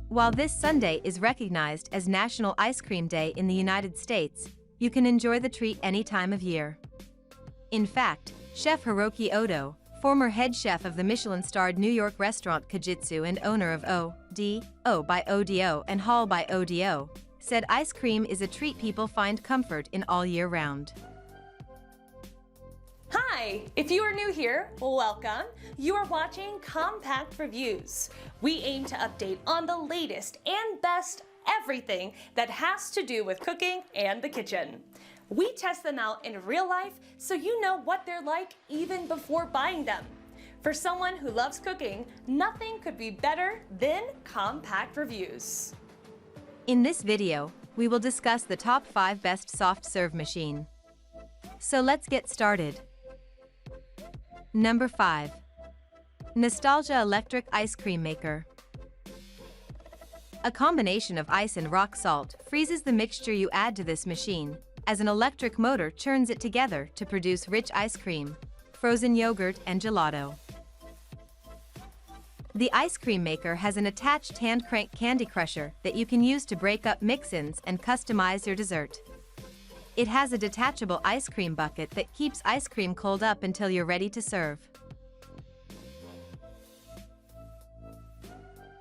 While this Sunday is recognized as National Ice Cream Day in the United States, you can enjoy the treat any time of year. In fact, Chef Hiroki Odo, former head chef of the Michelin-starred New York restaurant Kajitsu and owner of O by ODO and Hall by ODO, said ice cream is a treat people find comfort in all year round. Hi! If you are new here, welcome. You are watching Compact Reviews. We aim to update on the latest and best everything that has to do with cooking and the kitchen. We test them out in real life so you know what they're like even before buying them. For someone who loves cooking, nothing could be better than Compact Reviews. In this video, we will discuss the top 5 best soft serve machine. So let's get started. Number 5. Nostalgia Electric Ice Cream Maker. A combination of ice and rock salt freezes the mixture you add to this machine, as an electric motor churns it together to produce rich ice cream, frozen yogurt, and gelato. The ice cream maker has an attached hand crank candy crusher that you can use to break up mix-ins and customize your dessert. It has a detachable ice cream bucket that keeps ice cream cold up until you're ready to serve.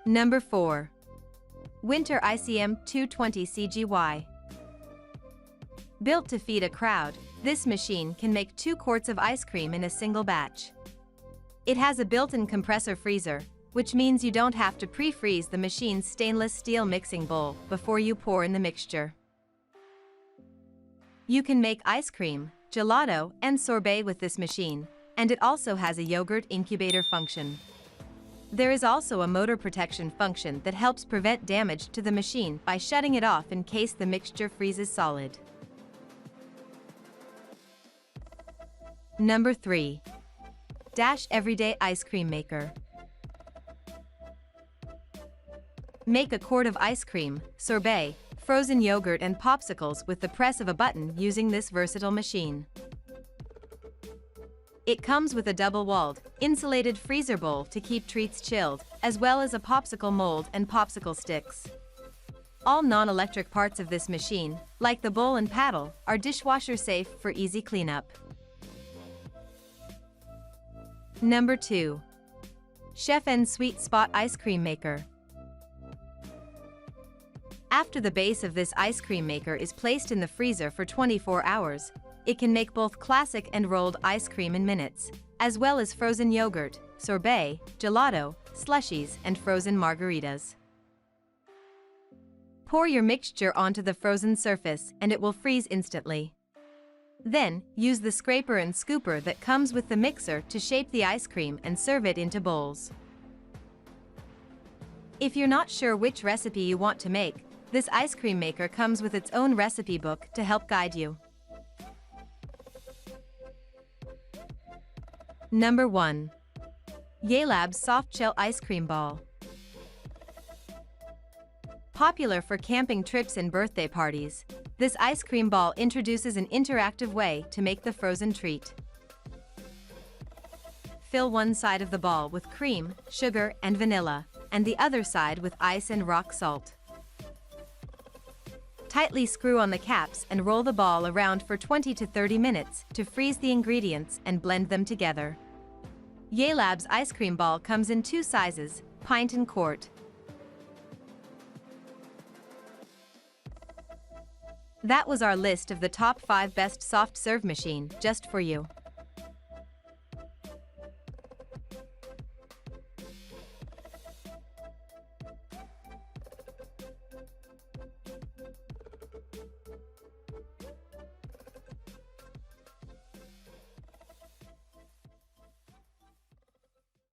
Number 4. Whynter ICM-220CGY. Built to feed a crowd, this machine can make 2 quarts of ice cream in a single batch. It has a built-in compressor freezer, which means you don't have to pre-freeze the machine's stainless steel mixing bowl before you pour in the mixture. You can make ice cream, gelato, and sorbet with this machine, and it also has a yogurt incubator function. There is also a motor protection function that helps prevent damage to the machine by shutting it off in case the mixture freezes solid. Number 3. Dash Everyday Ice Cream Maker. Make a quart of ice cream, sorbet, frozen yogurt, and popsicles with the press of a button using this versatile machine. It comes with a double-walled, insulated freezer bowl to keep treats chilled, as well as a popsicle mold and popsicle sticks. All non-electric parts of this machine, like the bowl and paddle, are dishwasher safe for easy cleanup. Number 2. Chef N Sweet Spot Ice Cream Maker. After the base of this ice cream maker is placed in the freezer for 24 hours, it can make both classic and rolled ice cream in minutes, as well as frozen yogurt, sorbet, gelato, slushies, and frozen margaritas. Pour your mixture onto the frozen surface and it will freeze instantly. Then, use the scraper and scooper that comes with the mixer to shape the ice cream and serve it into bowls. If you're not sure which recipe you want to make, this ice cream maker comes with its own recipe book to help guide you. Number 1. Yaylabs Softshell Ice Cream Ball. Popular for camping trips and birthday parties, this ice cream ball introduces an interactive way to make the frozen treat. Fill one side of the ball with cream, sugar, and vanilla, and the other side with ice and rock salt. Tightly screw on the caps and roll the ball around for 20 to 30 minutes to freeze the ingredients and blend them together. Yaylabs ice cream ball comes in 2 sizes, pint and quart. That was our list of the top 5 best soft serve machine just for you.